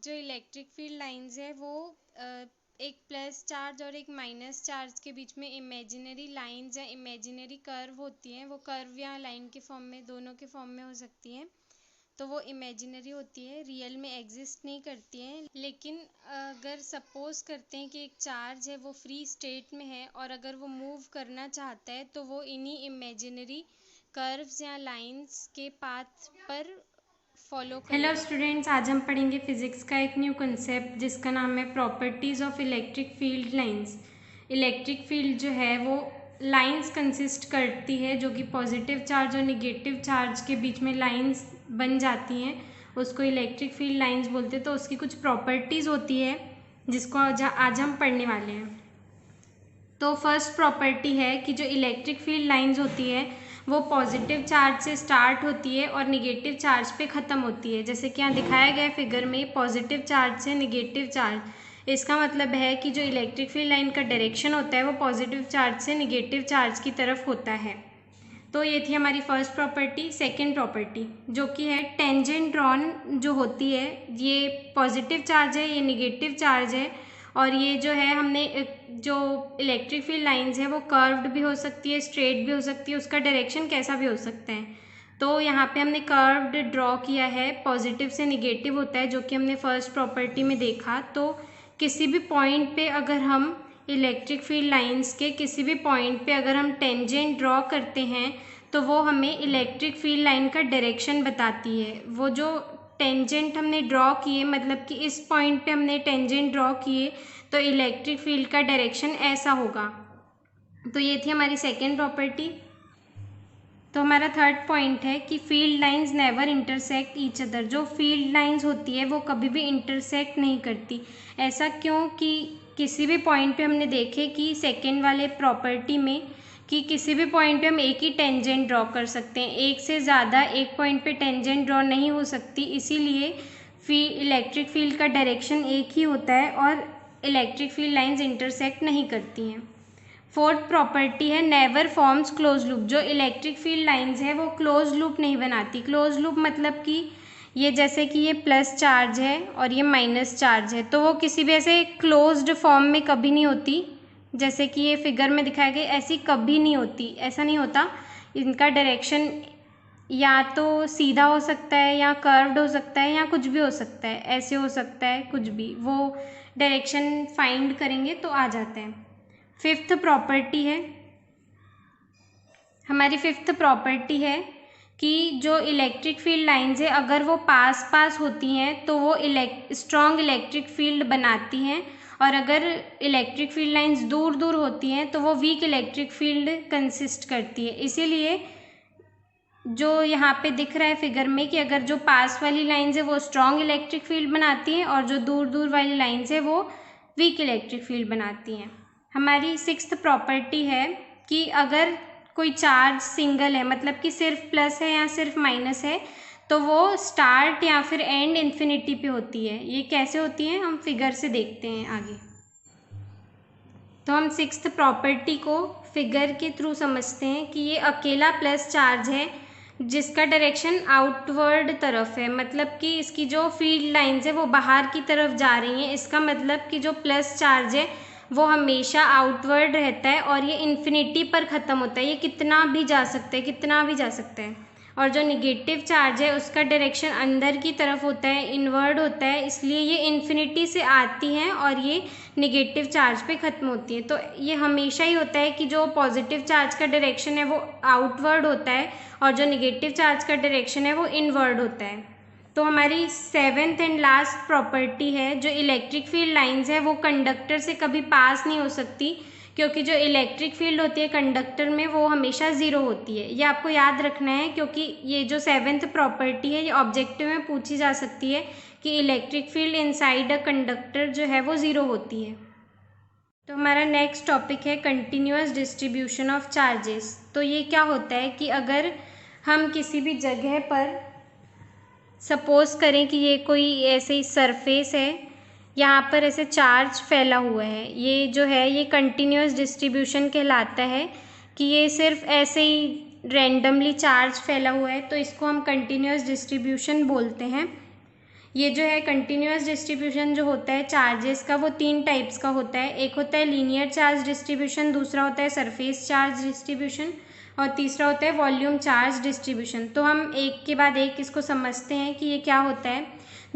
जो electric field lines है वो एक प्लस चार्ज और एक माइनस चार्ज के बीच में इमेजिनरी लाइंस या इमेजिनरी कर्व होती हैं। वो कर्व या लाइन के फॉर्म में, दोनों के फॉर्म में हो सकती हैं। तो वो इमेजिनरी होती है, रियल में एग्जिस्ट नहीं करती हैं। लेकिन अगर सपोज करते हैं कि एक चार्ज है वो फ्री स्टेट में है और अगर वो मूव करना चाहता है तो वो इन्हीं इमेजिनरी कर्व्स या लाइंस के पाथ पर फॉलो करेगा। हेलो स्टूडेंट्स, आज हम पढ़ेंगे फिजिक्स का एक न्यू कंसेप्ट जिसका नाम है properties of electric field lines. Electric field जो है वो लाइंस कंसिस्ट करती है जो कि पॉजिटिव चार्ज और निगेटिव चार्ज के बीच में लाइंस बन जाती हैं, उसको इलेक्ट्रिक फील्ड लाइंस बोलते हैं। तो उसकी कुछ प्रॉपर्टीज़ होती है जिसको आज हम पढ़ने वाले हैं। तो फर्स्ट प्रॉपर्टी है कि जो इलेक्ट्रिक फील्ड लाइंस होती है वो पॉजिटिव चार्ज से स्टार्ट होती है और निगेटिव चार्ज पे ख़त्म होती है। जैसे कि यहाँ दिखाया गया है फिगर में, पॉजिटिव चार्ज से निगेटिव चार्ज। इसका मतलब है कि जो इलेक्ट्रिक फील्ड लाइन का डायरेक्शन होता है वो पॉजिटिव चार्ज से निगेटिव चार्ज की तरफ होता है। तो ये थी हमारी फर्स्ट प्रॉपर्टी। सेकेंड प्रॉपर्टी जो कि है टेंजेंट ड्रॉन जो होती है, ये पॉजिटिव चार्ज है, ये निगेटिव चार्ज है। और ये जो है हमने जो इलेक्ट्रिक फील्ड लाइंस है वो कर्व्ड भी हो सकती है, स्ट्रेट भी हो सकती है, उसका डायरेक्शन कैसा भी हो सकता है। तो यहाँ पे हमने कर्व्ड ड्रॉ किया है, पॉजिटिव से निगेटिव होता है जो कि हमने फर्स्ट प्रॉपर्टी में देखा। तो किसी भी पॉइंट पे अगर हम इलेक्ट्रिक फील्ड लाइंस के किसी भी पॉइंट पे अगर हम टेंजेंट ड्रॉ करते हैं तो वो हमें इलेक्ट्रिक फील्ड लाइन का डायरेक्शन बताती है। वो जो टेंजेंट हमने ड्रॉ किए, मतलब कि इस पॉइंट पे हमने टेंजेंट ड्रॉ किए तो इलेक्ट्रिक फील्ड का डायरेक्शन ऐसा होगा। तो ये थी हमारी सेकेंड प्रॉपर्टी। तो हमारा थर्ड पॉइंट है कि field lines never intersect each other. जो फील्ड लाइंस होती है वो कभी भी इंटरसेक्ट नहीं करती। ऐसा क्यों? कि किसी भी पॉइंट पे हमने देखे कि सेकेंड वाले प्रॉपर्टी में कि किसी भी पॉइंट पे हम एक ही टेंजेंट ड्रॉ कर सकते हैं, एक से ज़्यादा एक पॉइंट पे टेंजेंट ड्रॉ नहीं हो सकती। इसीलिए इलेक्ट्रिक फील्ड का डायरेक्शन एक ही होता है और इलेक्ट्रिक फील्ड लाइंस इंटरसेक्ट नहीं करती हैं। फोर्थ प्रॉपर्टी है नेवर फॉर्म्स क्लोज लूप। जो इलेक्ट्रिक फील्ड लाइंस है वो क्लोज लूप नहीं बनाती। क्लोज लूप मतलब कि ये जैसे कि ये प्लस चार्ज है और ये माइनस चार्ज है, तो वो किसी भी ऐसे क्लोज्ड फॉर्म में कभी नहीं होती। जैसे कि ये फिगर में दिखाया गया, ऐसी कभी नहीं होती, ऐसा नहीं होता। इनका डायरेक्शन या तो सीधा हो सकता है या कर्व्ड हो सकता है या कुछ भी हो सकता है, ऐसे हो सकता है, कुछ भी। वो डायरेक्शन फाइंड करेंगे तो आ जाते हैं। फिफ्थ प्रॉपर्टी है हमारी, फिफ्थ प्रॉपर्टी है कि जो इलेक्ट्रिक फील्ड लाइंस है अगर वो पास पास होती हैं तो वो स्ट्रॉन्ग इलेक्ट्रिक फील्ड बनाती हैं, और अगर इलेक्ट्रिक फील्ड लाइंस दूर दूर होती हैं तो वो वीक इलेक्ट्रिक फील्ड कंसिस्ट करती है। इसीलिए जो यहाँ पे दिख रहा है फिगर में कि अगर जो पास वाली लाइंस है वो स्ट्रॉन्ग इलेक्ट्रिक फील्ड बनाती हैं और जो दूर दूर वाली लाइंस है वो वीक इलेक्ट्रिक फील्ड बनाती हैं। हमारी सिक्स्थ प्रॉपर्टी है कि अगर कोई चार्ज सिंगल है, मतलब कि सिर्फ प्लस है या सिर्फ माइनस है, तो वो स्टार्ट या फिर एंड इन्फिनिटी पे होती है। ये कैसे होती है हम फिगर से देखते हैं आगे। तो हम सिक्स्थ प्रॉपर्टी को फिगर के थ्रू समझते हैं कि ये अकेला प्लस चार्ज है जिसका डायरेक्शन आउटवर्ड तरफ है, मतलब कि इसकी जो फील्ड लाइंस है वो बाहर की तरफ जा रही हैं। इसका मतलब कि जो प्लस चार्ज है वो हमेशा आउटवर्ड रहता है और ये इन्फिनिटी पर ख़त्म होता है। ये कितना भी जा सकता है, कितना भी जा सकता है। और जो निगेटिव चार्ज है उसका डायरेक्शन अंदर की तरफ होता है, इनवर्ड होता है, इसलिए ये इन्फिनिटी से आती हैं और ये निगेटिव चार्ज पे ख़त्म होती है। तो ये हमेशा ही होता है कि जो पॉजिटिव चार्ज का डायरेक्शन है वो आउटवर्ड होता है और जो निगेटिव चार्ज का डायरेक्शन है वो इनवर्ड होता है। तो हमारी सेवेंथ एंड लास्ट प्रॉपर्टी है जो इलेक्ट्रिक फील्ड लाइंस है वो कंडक्टर से कभी पास नहीं हो सकती, क्योंकि जो इलेक्ट्रिक फील्ड होती है कंडक्टर में वो हमेशा ज़ीरो होती है। ये आपको याद रखना है क्योंकि ये जो सेवेंथ प्रॉपर्टी है ये ऑब्जेक्टिव में पूछी जा सकती है कि electric field inside a conductor जो है वो ज़ीरो होती है। तो हमारा नेक्स्ट टॉपिक है कंटिन्यूअस डिस्ट्रीब्यूशन ऑफ चार्जेस। तो ये क्या होता है कि अगर हम किसी भी जगह पर सपोज करें कि ये कोई ऐसे ही सरफेस है, यहाँ पर ऐसे चार्ज फैला हुआ है, ये जो है ये कंटिन्यूअस डिस्ट्रीब्यूशन कहलाता है कि ये सिर्फ ऐसे ही रैंडमली चार्ज फैला हुआ है, तो इसको हम कंटिन्यूअस डिस्ट्रीब्यूशन बोलते हैं। ये जो है कंटिन्यूअस डिस्ट्रीब्यूशन जो होता है चार्जेस का, वो 3 टाइप्स का होता है। एक होता है लीनियर चार्ज डिस्ट्रीब्यूशन, दूसरा होता है सरफेस चार्ज डिस्ट्रीब्यूशन, और तीसरा होता है वॉल्यूम चार्ज डिस्ट्रीब्यूशन। तो हम एक के बाद एक इसको समझते हैं कि ये क्या होता है।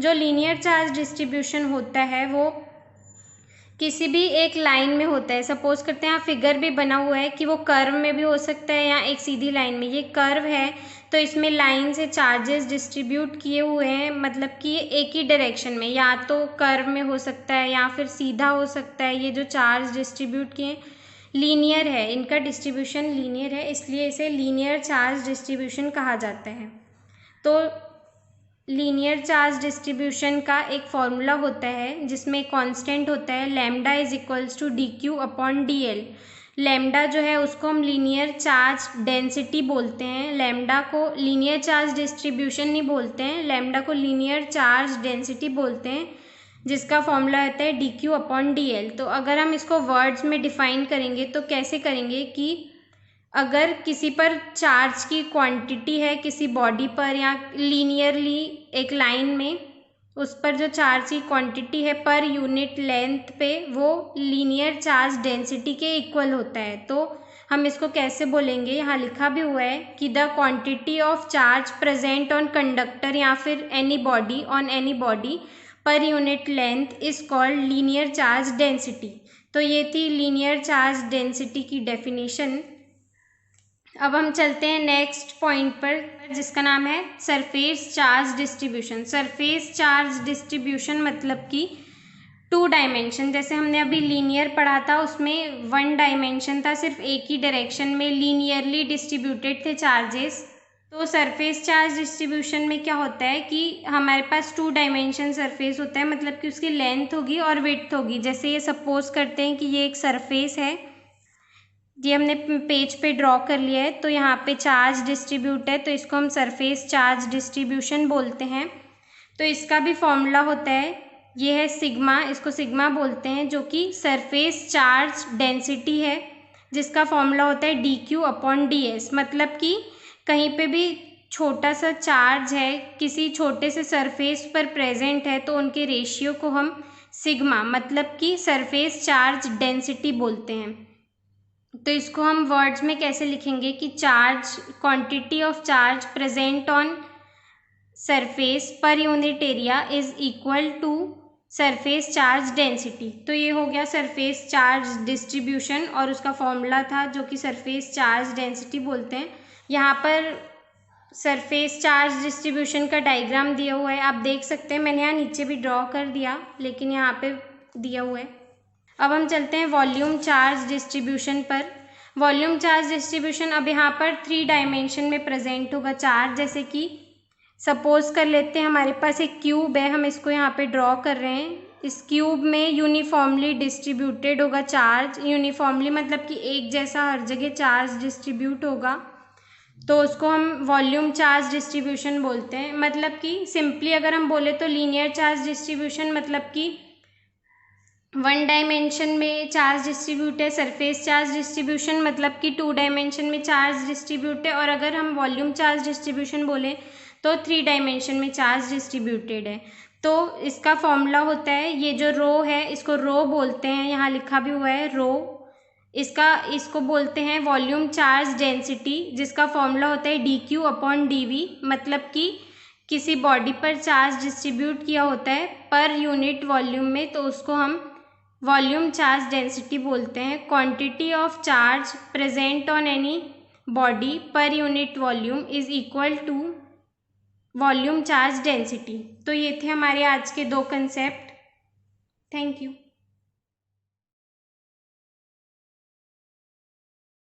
जो लीनियर चार्ज डिस्ट्रीब्यूशन होता है वो किसी भी एक लाइन में होता है। सपोज करते हैं, यहाँ फिगर भी बना हुआ है कि वो कर्व में भी हो सकता है या एक सीधी लाइन में। ये कर्व है तो इसमें लाइन से चार्जेस डिस्ट्रीब्यूट किए हुए हैं, मतलब कि ये एक ही डायरेक्शन में, या तो कर्व में हो सकता है या फिर सीधा हो सकता है। ये जो चार्ज डिस्ट्रीब्यूट किए लीनियर है, इनका डिस्ट्रीब्यूशन लीनियर है, इसलिए इसे लीनियर चार्ज डिस्ट्रीब्यूशन कहा जाता है। तो लीनियर चार्ज डिस्ट्रीब्यूशन का एक फॉर्मूला होता है जिसमें कांस्टेंट होता है lambda is equals to d q upon d l. Lambda जो है उसको हम लीनियर चार्ज डेंसिटी बोलते हैं। लैम्डा को लीनियर चार्ज डिस्ट्रीब्यूशन नहीं बोलते हैं, लैम्डा को लीनियर चार्ज डेंसिटी बोलते हैं, जिसका फॉर्मूला होता है d q upon d L. तो अगर हम इसको वर्ड्स में डिफाइन करेंगे तो कैसे करेंगे कि अगर किसी पर चार्ज की क्वांटिटी है किसी बॉडी पर या लीनियरली एक लाइन में, उस पर जो चार्ज की क्वांटिटी है पर यूनिट लेंथ पे, वो लीनियर चार्ज डेंसिटी के इक्वल होता है। तो हम इसको कैसे बोलेंगे, यहाँ लिखा भी हुआ है कि the quantity of charge present on conductor या फिर any body on any body per unit length is called linear charge density. तो ये थी लीनियर चार्ज डेंसिटी की डेफिनेशन। अब हम चलते हैं नेक्स्ट पॉइंट पर जिसका नाम है surface charge distribution. Surface charge distribution मतलब कि 2 डायमेंशन, जैसे हमने अभी लीनियर पढ़ा था उसमें 1 डायमेंशन था, सिर्फ एक ही डायरेक्शन में लीनियरली डिस्ट्रीब्यूटेड थे चार्जेस। तो सरफेस चार्ज डिस्ट्रीब्यूशन में क्या होता है कि हमारे पास 2 डायमेंशन सरफेस होता है, मतलब कि उसकी लेंथ होगी और विड्थ होगी। जैसे ये सपोज करते हैं कि ये एक सरफेस है, ये हमने पेज पे ड्रॉ कर लिया है, तो यहाँ पे चार्ज डिस्ट्रीब्यूट है, तो इसको हम सरफेस चार्ज डिस्ट्रीब्यूशन बोलते हैं। तो इसका भी फॉर्मूला होता है, ये है सिग्मा, इसको सिग्मा बोलते हैं, जो कि सरफेस चार्ज डेंसिटी है, जिसका फॉर्मूला होता है d q upon D S. मतलब कि कहीं पे भी छोटा सा चार्ज है किसी छोटे से सरफेस पर प्रेजेंट है तो उनके रेशियो को हम सिग्मा मतलब कि सरफेस चार्ज डेंसिटी बोलते हैं। तो इसको हम वर्ड्स में कैसे लिखेंगे कि charge quantity of charge present on surface per unit area is equal to surface charge density. तो ये हो गया सरफेस चार्ज डिस्ट्रीब्यूशन और उसका फॉर्मूला था जो कि सरफेस चार्ज डेंसिटी बोलते हैं। यहाँ पर सरफेस चार्ज डिस्ट्रीब्यूशन का डायग्राम दिया हुआ है, आप देख सकते हैं, मैंने यहाँ नीचे भी ड्रॉ कर दिया लेकिन यहाँ पे दिया हुआ है। अब हम चलते हैं वॉल्यूम चार्ज डिस्ट्रीब्यूशन पर। वॉल्यूम चार्ज डिस्ट्रीब्यूशन अब यहाँ पर 3 डायमेंशन में प्रेजेंट होगा चार्ज। जैसे कि सपोज कर लेते हैं हमारे पास एक क्यूब है, हम इसको यहाँ पे ड्रॉ कर रहे हैं। इस क्यूब में यूनिफॉर्मली डिस्ट्रीब्यूटेड होगा चार्ज। यूनिफॉर्मली मतलब कि एक जैसा हर जगह चार्ज डिस्ट्रीब्यूट होगा, तो उसको हम वॉल्यूम चार्ज डिस्ट्रीब्यूशन बोलते हैं। मतलब कि सिंपली अगर हम बोले तो लीनियर चार्ज डिस्ट्रीब्यूशन मतलब कि 1 डायमेंशन में चार्ज डिस्ट्रीब्यूट है। सरफेस चार्ज डिस्ट्रीब्यूशन मतलब कि 2 डायमेंशन में चार्ज डिस्ट्रीब्यूट है। और अगर हम वॉल्यूम चार्ज डिस्ट्रीब्यूशन बोले तो 3 डायमेंशन में चार्ज डिस्ट्रीब्यूटेड है। तो इसका फॉर्मूला होता है, ये जो रो है इसको रो बोलते हैं, यहाँ लिखा भी हुआ है रो। इसको बोलते हैं वॉल्यूम चार्ज डेंसिटी, जिसका फॉर्मूला होता है d q upon d v. मतलब कि किसी बॉडी पर चार्ज डिस्ट्रीब्यूट किया होता है पर यूनिट वॉल्यूम में, तो उसको हम वॉल्यूम चार्ज डेंसिटी बोलते हैं। Quantity of charge present on any body per unit volume is equal to volume charge density. तो ये थे हमारे आज के 2 कंसेप्ट। Thank you.